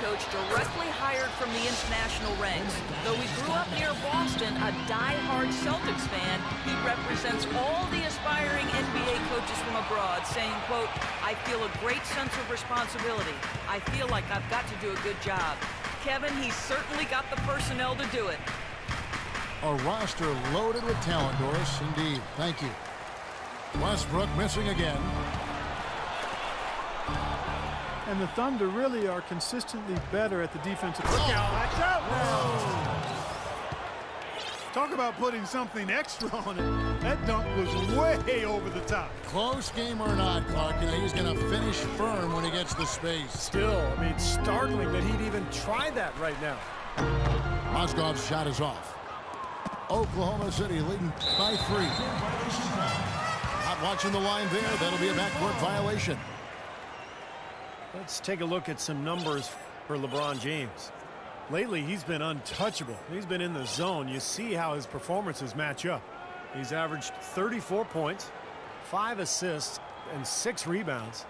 coach directly hired from the international ranks. Though he grew up near Boston, a die-hard Celtics fan, he represents all the aspiring NBA coaches from abroad, saying, quote, "I feel a great sense of responsibility. I feel like I've got to do a good job." Kevin, he's certainly got the personnel to do it. A roster loaded with talent, Doris. Indeed. Thank you. Westbrook missing again. And the Thunder really are consistently better at the defensive. Look out! Watch out! Talk about putting something extra on it. That dunk was way over the top. Close game or not, Clark, you know, he's going to finish firm when he gets the space. Still, I mean, startling that he'd even try that right now. Mozgov's shot is off. Oklahoma City leading by 3. Not watching the line there. That'll be a backcourt violation. Let's take a look at some numbers for LeBron James. Lately, he's been untouchable. He's been in the zone. You see how his performances match up. He's averaged 34 points, 5 assists, and 6 rebounds.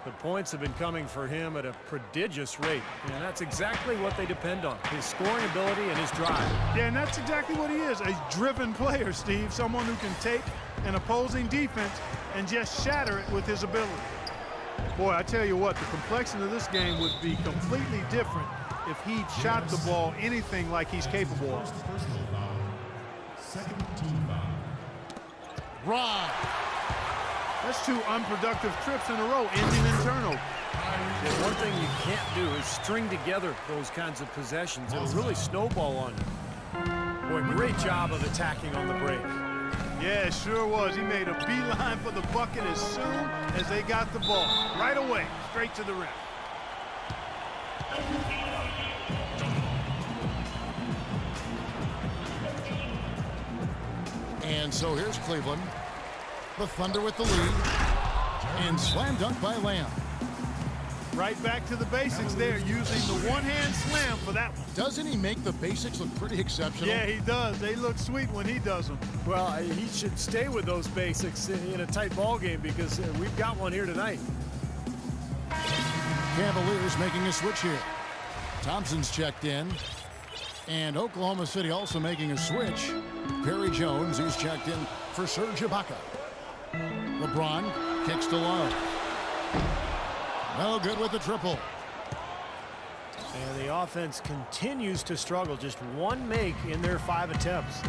But points have been coming for him at a prodigious rate. And that's exactly what they depend on, his scoring ability and his drive. Yeah, and that's exactly what he is, a driven player, Steve. Someone who can take an opposing defense and just shatter it with his ability. Boy, I tell you what, the complexion of this game would be completely different if he shot the ball anything like he's capable of. Ron. That's 2 unproductive trips in a row, ending in turnover. And one thing you can't do is string together those kinds of possessions. It'll really snowball on you. Boy, great job of attacking on the break. Yeah, it sure was. He made a beeline for the bucket as soon as they got the ball. Right away, straight to the rim. And so here's Cleveland. The Thunder with the lead. And slam dunk by Lamb. Right back to the basics there, using the one-hand slam for that one. Doesn't he make the basics look pretty exceptional? Yeah, he does. They look sweet when he does them. Well, he should stay with those basics in a tight ball game because we've got one here tonight. Cavaliers making a switch here. Thompson's checked in. And Oklahoma City also making a switch. Perry Jones, he's checked in for Serge Ibaka. LeBron kicks to Love. No good with the triple. And the offense continues to struggle. Just 1 make in their 5 attempts.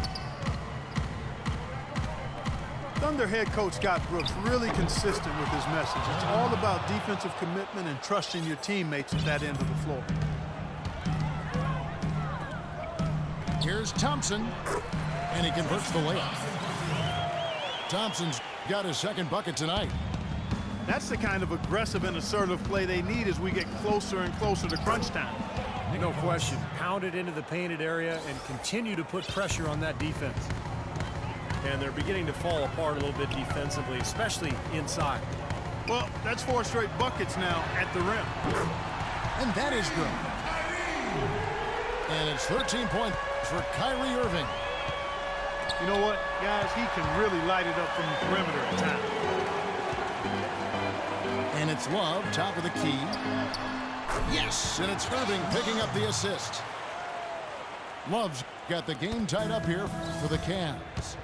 Thunder head coach Scott Brooks really consistent with his message. It's all about defensive commitment and trusting your teammates at that end of the floor. Here's Thompson, and he converts the layup. Thompson's got his 2nd bucket tonight. That's the kind of aggressive and assertive play they need as we get closer and closer to crunch time. No question. Pound it into the painted area and continue to put pressure on that defense. And they're beginning to fall apart a little bit defensively, especially inside. Well, that's 4 straight buckets now at the rim. And that is good. And it's 13 points for Kyrie Irving. You know what, guys? He can really light it up from the perimeter at times. And it's Love, top of the key. Yes, and it's Irving picking up the assist. Love's got the game tied up here for the Cavs.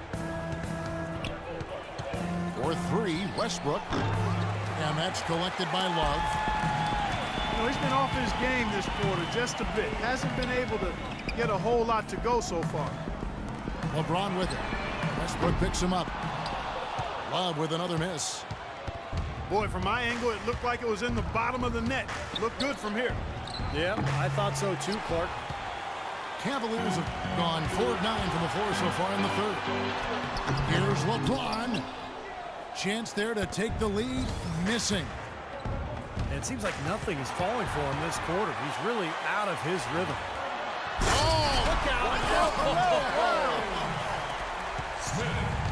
For 3, Westbrook. And that's collected by Love. You know, he's been off his game this quarter just a bit. Hasn't been able to get a whole lot to go so far. LeBron with it. Westbrook picks him up. Love with another miss. Boy, from my angle, it looked like it was in the bottom of the net. Looked good from here. Yeah, I thought so too, Clark. Cavaliers have gone 4 of 9 from the floor so far in the 3rd. Here's LeBron. Chance there to take the lead. Missing. And it seems like nothing is falling for him this quarter. He's really out of his rhythm. Oh! Look out!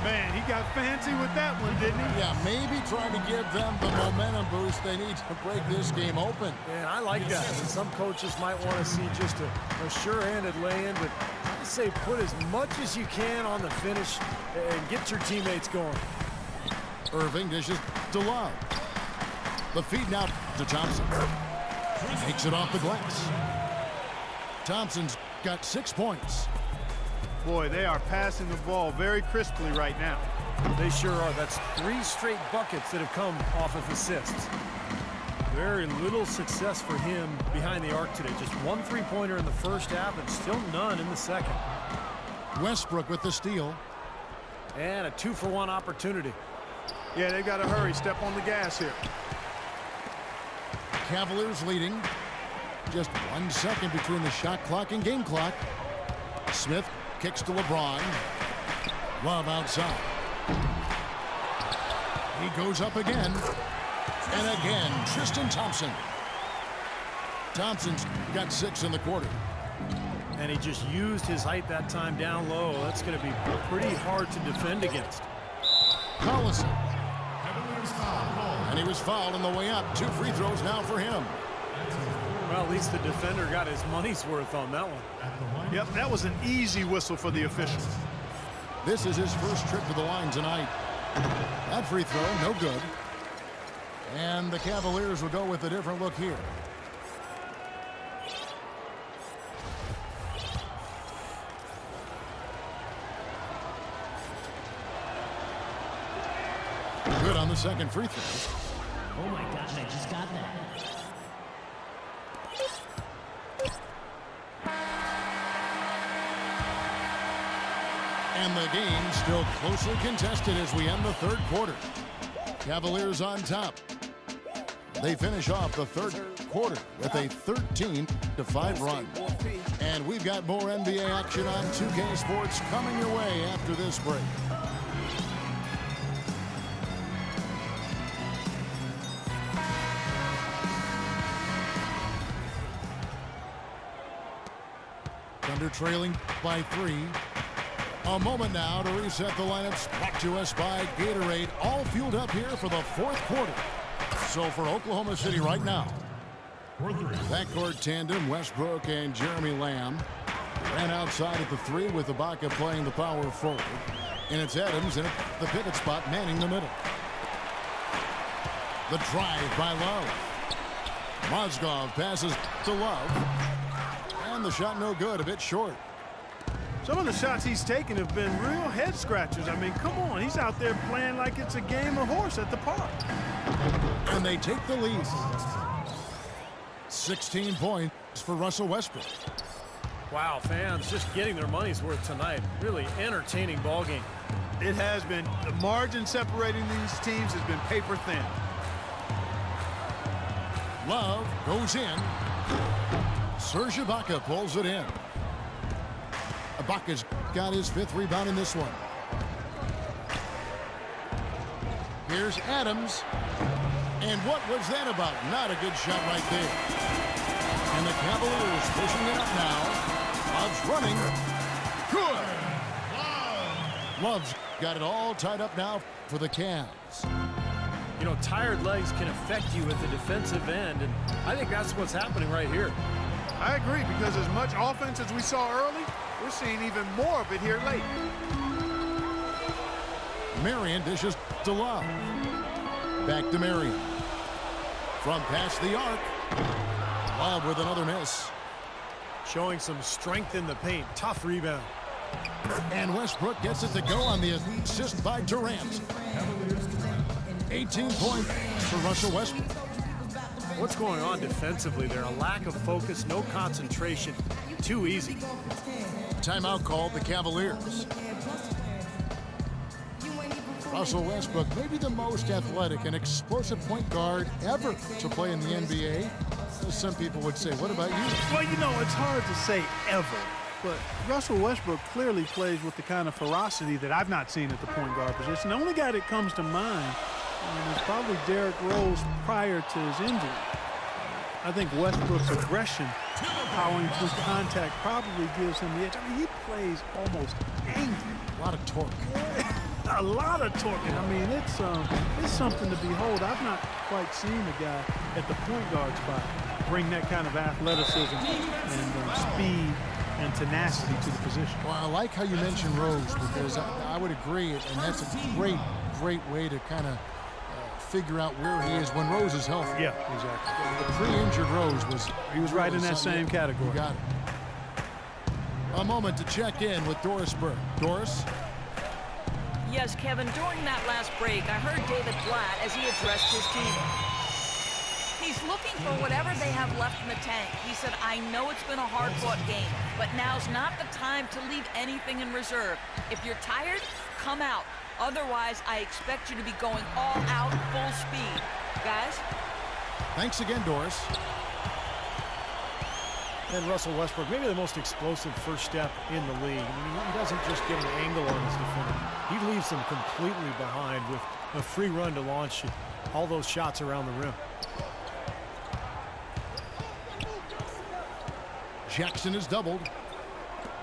Man, he got fancy with that one, didn't he? Yeah, maybe trying to give them the momentum boost they need to break this game open. Man, I like that. And some coaches might want to see just a sure-handed lay-in, but I say put as much as you can on the finish and get your teammates going. Irving dishes to Love. The feed now to Thompson. Takes it off the glass. Thompson's got 6 points. Boy, they are passing the ball very crisply right now. They sure are. That's 3 straight buckets that have come off of assists. Very little success for him behind the arc today. Just 1 3-pointer in the first half and still none in the second. Westbrook with the steal. And a 2-for-1 opportunity. Yeah, they got to hurry. Step on the gas here. Cavaliers leading. Just 1 second between the shot clock and game clock. Smith kicks to LeBron. Love outside. He goes up again. And again, Tristan Thompson. Thompson's got 6 in the quarter. And he just used his height that time down low. That's going to be pretty hard to defend against. Collison. And he was fouled on the way up. 2 free throws now for him. Well, at least the defender got his money's worth on that one. Yep, that was an easy whistle for the officials. This is his first trip to the line tonight. That free throw, no good. And the Cavaliers will go with a different look here. Good on the second free throw. Oh my gosh, I just got that. And the game still closely contested as we end the third quarter. Cavaliers on top. They finish off the third quarter with a 13-5 run. And we've got more NBA action on 2K Sports coming your way after this break. Thunder trailing by 3. A moment now to reset the lineups. Brought to us by Gatorade. All fueled up here for the fourth quarter. So for Oklahoma City right now, backcourt tandem Westbrook and Jeremy Lamb. Ran outside at the 3 with Ibaka playing the power forward. And it's Adams in the pivot spot manning the middle. The drive by Love. Mozgov passes to Love. And the shot no good, a bit short. Some of the shots he's taken have been real head scratchers. I mean, come on. He's out there playing like it's a game of horse at the park. And they take the lead. 16 points for Russell Westbrook. Wow, fans just getting their money's worth tonight. Really entertaining ball game. It has been. The margin separating these teams has been paper thin. Love goes in. Serge Ibaka pulls it in. Ibaka's got his 5th rebound in this one. Here's Adams. And what was that about? Not a good shot right there. And the Cavaliers pushing it up now. Love's running. Good. Love's got it all tied up now for the Cavs. You know, tired legs can affect you at the defensive end, and I think that's what's happening right here. I agree, because as much offense as we saw early, we're seeing even more of it here late. Marion dishes to Love. Back to Marion. From past the arc. Love with another miss. Showing some strength in the paint. Tough rebound. And Westbrook gets it to go on the assist by Durant. 18 points for Russell Westbrook. What's going on defensively there? A lack of focus, no concentration. Too easy. Timeout called the Cavaliers. Russell Westbrook, maybe the most athletic and explosive point guard ever to play in the NBA. Some people would say, what about you? Well, you know, it's hard to say ever, but Russell Westbrook clearly plays with the kind of ferocity that I've not seen at the point guard position. The only guy that comes to mind is probably Derrick Rose prior to his injury. I think Westbrook's aggression, powering through contact, probably gives him the edge. I mean, he plays almost angry. A lot of torque. A lot of torque. I mean, it's something to behold. I've not quite seen a guy at the point guard spot bring that kind of athleticism and speed and tenacity to the position. Well, I like how you mentioned Rose, because I would agree, and that's a great way to kind of figure out where he is when Rose is healthy. Yeah, exactly. The pre-injured Rose He was right in that something. same category. You got it. A moment to check in with Doris Burke. Doris? Yes, Kevin, during that last break, I heard David Blatt as he addressed his team. He's looking for whatever they have left in the tank. He said, I know it's been a hard-fought game, but now's not the time to leave anything in reserve. If you're tired, come out. Otherwise, I expect you to be going all out, full speed. Guys? Thanks again, Doris. And Russell Westbrook, maybe the most explosive first step in the league. I mean, he doesn't just get an angle on his defender. He leaves them completely behind with a free run to launch all those shots around the rim. Jackson is doubled.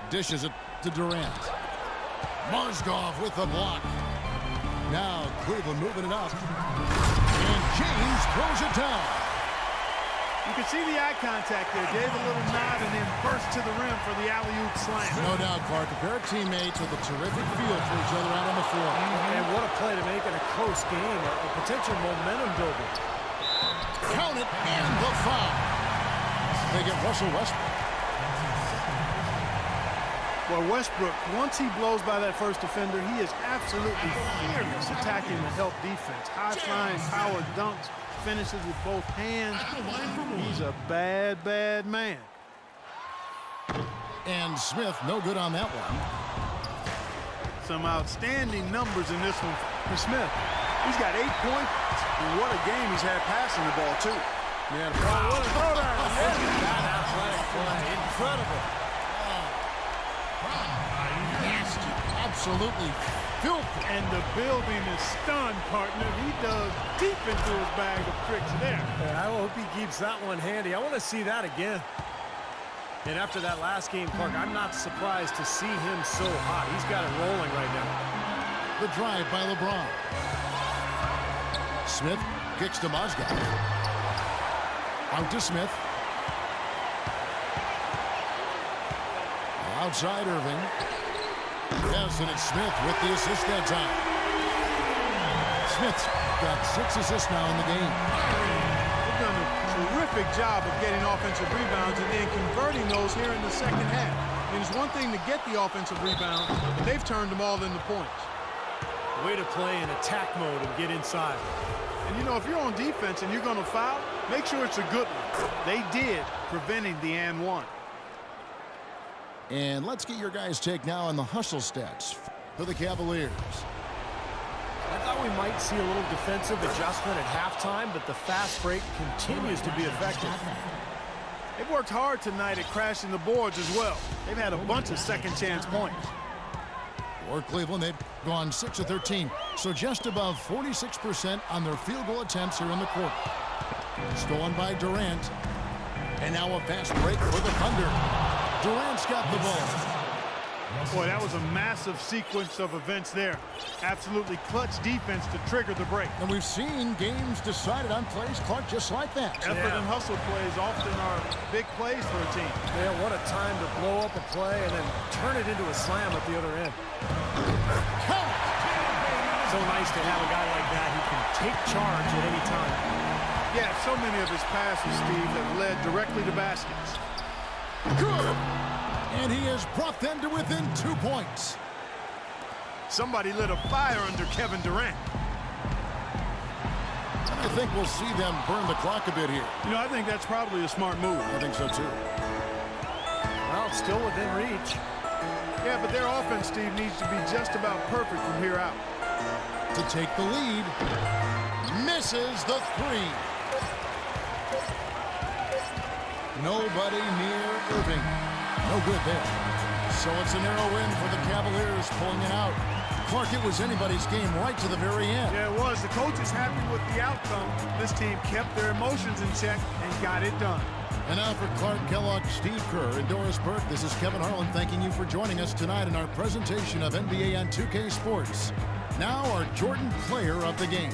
Dishes it to Durant. Mozgov with the block. Now Cleveland moving it up. And James throws it down. You can see the eye contact there. Gave a little nod and then burst to the rim for the alley-oop slam. No doubt, Clark. A pair of teammates with a terrific feel for each other out on the floor. And what a play to make in a close game. A potential momentum builder. Count it and the foul. They get Russell Westbrook. Well, Westbrook, once he blows by that first defender, he is absolutely furious attacking the help defense. High-flying power dunks, finishes with both hands. He's a bad, bad man. And Smith, no good on that one. Some outstanding numbers in this one for Smith. He's got 8 points. And what a game he's had passing the ball, too. Yeah, what a throwdown. That athletic play. Incredible. Nasty. Absolutely filthy. And the building is stunned, partner. He dug deep into his bag of tricks there. I hope he keeps that one handy. I want to see that again. And after that last game, Clark, I'm not surprised to see him so hot. He's got it rolling right now. The drive by LeBron. Smith kicks to Mozgov. Out to Smith. Outside Irving. Yes, and it's Smith with the assist that time. Smith's got 6 assists now in the game. They've done a terrific job of getting offensive rebounds and then converting those here in the second half. I mean, it's one thing to get the offensive rebound, but they've turned them all into points. Way to play in attack mode and get inside. And, you know, if you're on defense and you're going to foul, make sure it's a good one. They did, preventing the and one. And let's get your guys' take now on the hustle stats for the Cavaliers. I thought we might see a little defensive adjustment at halftime, but the fast break continues to be effective. They've worked hard tonight at crashing the boards as well. They've had a bunch of second chance points. For Cleveland, they've gone 6 of 13, so just above 46% on their field goal attempts here in the quarter. Stolen by Durant. And now a fast break for the Thunder. Durant's got the ball. Boy, that was a massive sequence of events there. Absolutely clutch defense to trigger the break. And we've seen games decided on plays, Clark, just like that. Effort and hustle plays often are big plays for a team. Yeah, what a time to blow up a play and then turn it into a slam at the other end. Count. So nice to have a guy like that who can take charge at any time. Yeah, so many of his passes, Steve, have led directly to baskets. Good. And he has brought them to within 2 points. Somebody lit a fire under Kevin Durant. I think we'll see them burn the clock a bit here. You know, I think that's probably a smart move. I think so, too. Well, it's still within reach. Yeah, but their offense, Steve, needs to be just about perfect from here out. To take the lead. Misses the three. Nobody near Irving. No good there. So it's a narrow win for the Cavaliers pulling it out. Clark, it was anybody's game right to the very end. Yeah, it was. The coach is happy with the outcome. This team kept their emotions in check and got it done. And now for Clark Kellogg, Steve Kerr, and Doris Burke, this is Kevin Harlan thanking you for joining us tonight in our presentation of NBA on 2K Sports. Now our Jordan Player of the Game.